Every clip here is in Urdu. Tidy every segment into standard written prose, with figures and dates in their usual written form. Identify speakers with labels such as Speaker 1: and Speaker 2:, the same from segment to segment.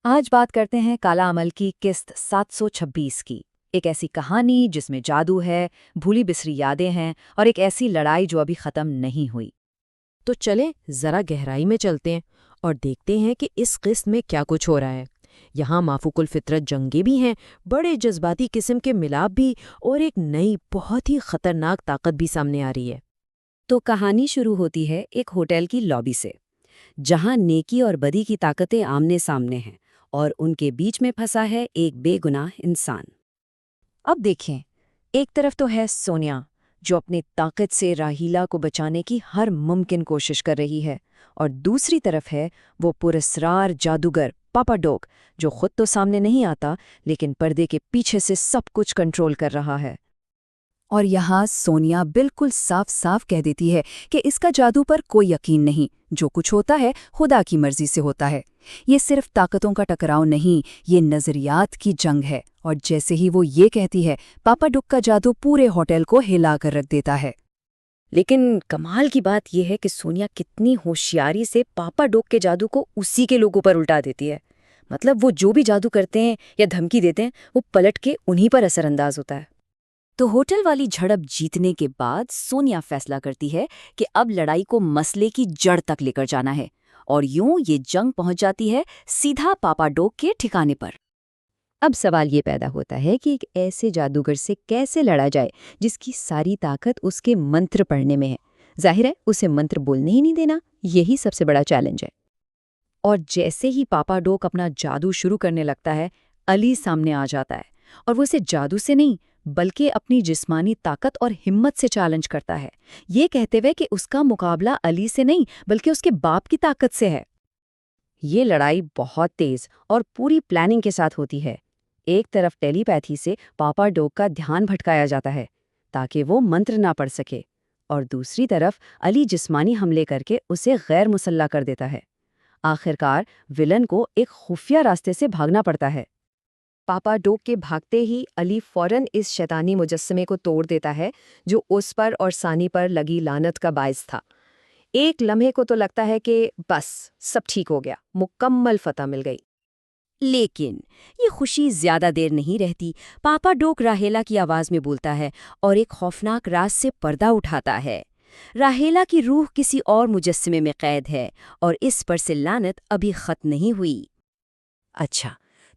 Speaker 1: آج بات کرتے ہیں کالا عمل کی قسط 726 کی۔ ایک ایسی کہانی جس میں جادو ہے، بھولی بسری یادیں ہیں اور ایک ایسی لڑائی جو ابھی ختم نہیں ہوئی۔
Speaker 2: تو چلیں ذرا گہرائی میں چلتے ہیں اور دیکھتے ہیں کہ اس قسط میں کیا کچھ ہو رہا ہے۔ یہاں مافوق الفطرت جنگیں بھی ہیں، بڑے جذباتی قسم کے ملاپ بھی، اور ایک نئی بہت ہی خطرناک طاقت بھی سامنے آ رہی ہے۔
Speaker 1: تو کہانی شروع ہوتی ہے ایک ہوٹل کی لابی سے، جہاں نیکی اور بدی کی طاقتیں آمنے سامنے ہیں اور ان کے بیچ میں پھنسا ہے ایک بے گناہ انسان۔ اب دیکھیں، ایک طرف تو ہے سونیا، جو اپنی طاقت سے راہیلا کو بچانے کی ہر ممکن کوشش کر رہی ہے، اور دوسری طرف ہے وہ پراسرار جادوگر پاپا ڈوک، جو خود تو سامنے نہیں آتا لیکن پردے کے پیچھے سے سب کچھ کنٹرول کر رہا ہے۔ اور یہاں سونیا بالکل صاف صاف کہہ دیتی ہے کہ اس کا جادو پر کوئی یقین نہیں، جو کچھ ہوتا ہے خدا کی مرضی سے ہوتا ہے۔ یہ صرف طاقتوں کا ٹکراؤ نہیں، یہ نظریات کی جنگ ہے، اور جیسے ہی وہ یہ کہتی ہے، پاپا ڈک کا جادو پورے ہوٹل کو ہلا کر رکھ دیتا ہے۔ لیکن کمال کی بات یہ ہے کہ سونیا کتنی ہوشیاری سے پاپا ڈوک کے جادو کو اسی کے لوگوں پر الٹا دیتی ہے۔ مطلب وہ جو بھی جادو کرتے ہیں یا دھمکی دیتے ہیں، وہ پلٹ کے انہی پر اثر انداز ہوتا ہے۔ تو ہوٹل والی جھڑپ جیتنے کے بعد سونیا فیصلہ کرتی ہے کہ اب لڑائی کو مسئلے کی جڑ تک لے کر جانا ہے، اور یوں یہ جنگ پہنچ جاتی ہے سیدھا پاپا ڈوک کے ٹھکانے پر۔ اب سوال یہ پیدا ہوتا ہے کہ ایک ایسے جادوگر سے کیسے لڑا جائے جس کی ساری طاقت اس کے منتر پڑھنے میں ہے۔ ظاہر ہے اسے منتر بولنے ہی نہیں دینا، یہی سب سے بڑا چیلنج ہے۔ اور جیسے ہی پاپا ڈوک اپنا جادو شروع کرنے لگتا ہے، علی سامنے آ جاتا ہے، اور وہ اسے جادو سے نہیں بلکہ اپنی جسمانی طاقت اور ہمت سے چیلنج کرتا ہے، یہ کہتے ہوئے کہ اس کا مقابلہ علی سے نہیں بلکہ اس کے باپ کی طاقت سے ہے۔ یہ لڑائی بہت تیز اور پوری پلاننگ کے ساتھ ہوتی ہے۔ ایک طرف ٹیلی پیتھی سے پاپا ڈوک کا دھیان بھٹکایا جاتا ہے تاکہ وہ منتر نہ پڑھ سکے، اور دوسری طرف علی جسمانی حملے کر کے اسے غیر مسلح کر دیتا ہے۔ آخرکار ولن کو ایک خفیہ راستے سے بھاگنا پڑتا ہے۔ پاپا ڈوک کے بھاگتے ہی علی فوراً اس شیطانی مجسمے کو توڑ دیتا ہے جو اس پر اور ثانی پر لگی لعنت کا باعث تھا۔ ایک لمحے کو تو لگتا ہے کہ بس سب ٹھیک ہو گیا، مکمل فتح مل گئی۔ لیکن یہ خوشی زیادہ دیر نہیں رہتی۔ پاپا ڈوک راہیلا کی آواز میں بولتا ہے اور ایک خوفناک راز سے پردہ اٹھاتا ہے۔ راہیلا کی روح کسی اور مجسمے میں قید ہے، اور اس پر سے لعنت ابھی ختم نہیں ہوئی۔ اچھا،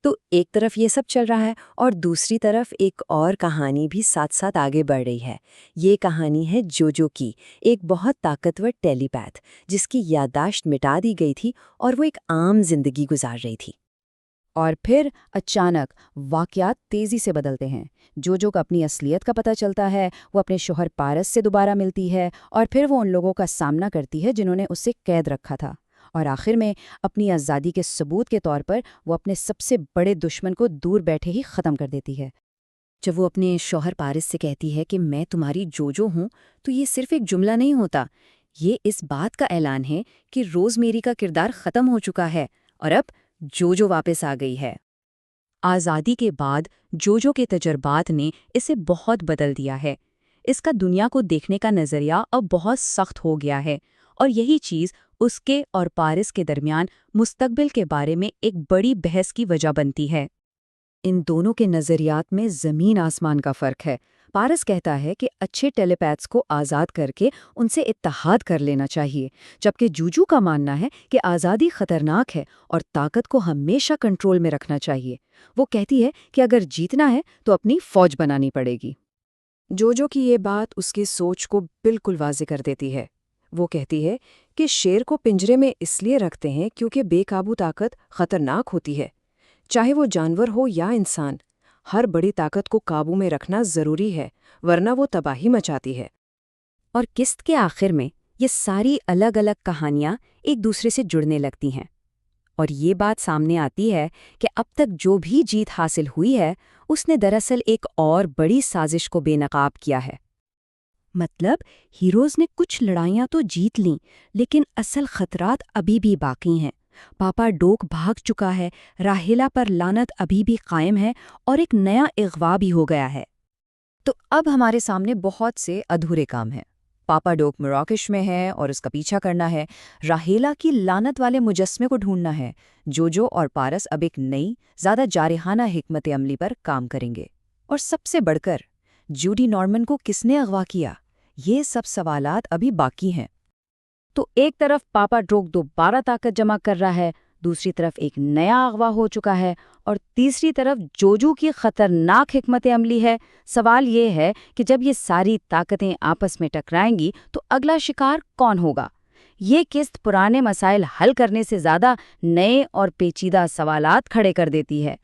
Speaker 1: تو ایک طرف یہ سب چل رہا ہے اور دوسری طرف ایک اور کہانی بھی ساتھ ساتھ آگے بڑھ رہی ہے۔ یہ کہانی ہے جوجو کی، ایک بہت طاقتور ٹیلی پیتھ جس کی یادداشت مٹا دی گئی تھی اور وہ ایک عام زندگی گزار رہی تھی۔ اور پھر اچانک واقعات تیزی سے بدلتے ہیں۔ جوجو کو اپنی اصلیت کا پتہ چلتا ہے، وہ اپنے شوہر پارس سے دوبارہ ملتی ہے، اور پھر وہ ان لوگوں کا سامنا کرتی ہے جنہوں نے اسے قید رکھا تھا، اور آخر میں اپنی آزادی کے ثبوت کے طور پر وہ اپنے سب سے بڑے دشمن کو دور بیٹھے ہی ختم کر دیتی ہے۔ جب وہ اپنے شوہر پارس سے کہتی ہے کہ میں تمہاری جوجو ہوں، تو یہ صرف ایک جملہ نہیں ہوتا، یہ اس بات کا اعلان ہے کہ روز میری کا کردار ختم ہو چکا ہے اور اب جوجو واپس آ گئی ہے۔ آزادی کے بعد جوجو کے تجربات نے اسے بہت بدل دیا ہے۔ اس کا دنیا کو دیکھنے کا نظریہ اب بہت سخت ہو گیا ہے، اور یہی چیز اس کے اور پارس کے درمیان مستقبل کے بارے میں ایک بڑی بحث کی وجہ بنتی ہے۔ ان دونوں کے نظریات میں زمین آسمان کا فرق ہے۔ پارس کہتا ہے کہ اچھے ٹیلی پیتھس کو آزاد کر کے ان سے اتحاد کر لینا چاہیے، جبکہ جوجو کا ماننا ہے کہ آزادی خطرناک ہے اور طاقت کو ہمیشہ کنٹرول میں رکھنا چاہیے۔ وہ کہتی ہے کہ اگر جیتنا ہے تو اپنی فوج بنانی پڑے گی۔ جوجو کی یہ بات اس کی سوچ کو بالکل واضح کر دیتی ہے۔ وہ کہتی ہے کہ شیر کو پنجرے میں اس لیے رکھتے ہیں کیونکہ بے قابو طاقت خطرناک ہوتی ہے، چاہے وہ جانور ہو یا انسان۔ ہر بڑی طاقت کو قابو میں رکھنا ضروری ہے، ورنہ وہ تباہی مچاتی ہے۔ اور قسط کے آخر میں یہ ساری الگ الگ کہانیاں ایک دوسرے سے جڑنے لگتی ہیں، اور یہ بات سامنے آتی ہے کہ اب تک جو بھی جیت حاصل ہوئی ہے، اس نے دراصل ایک اور بڑی سازش کو بے نقاب کیا ہے۔ مطلب ہیروز نے کچھ لڑائیاں تو جیت لیں، لیکن اصل خطرات ابھی بھی باقی ہیں۔ پاپا ڈوک بھاگ چکا ہے، راہیلا پر لعنت ابھی بھی قائم ہے، اور ایک نیا اغوا بھی ہو گیا ہے۔ تو اب ہمارے سامنے بہت سے ادھورے کام ہیں۔
Speaker 3: پاپا ڈوک مراکش میں ہے اور اس کا پیچھا کرنا ہے، راہیلا کی لعنت والے مجسمے کو ڈھونڈنا ہے، جوجو اور پارس اب ایک نئی، زیادہ جارحانہ حکمت عملی پر کام کریں گے، اور سب سے بڑھ کر جوڈی نارمن کو کس نے اغوا کیا؟ یہ سب سوالات ابھی باقی ہیں۔
Speaker 4: تو ایک طرف پاپا ڈروک دوبارہ طاقت جمع کر رہا ہے، دوسری طرف ایک نیا اغوا ہو چکا ہے، اور تیسری طرف جوجو کی خطرناک حکمت عملی ہے۔ سوال یہ ہے کہ جب یہ ساری طاقتیں آپس میں ٹکرائیں گی تو اگلا شکار کون ہوگا؟ یہ قسط پرانے مسائل حل کرنے سے زیادہ نئے اور پیچیدہ سوالات کھڑے کر دیتی ہے۔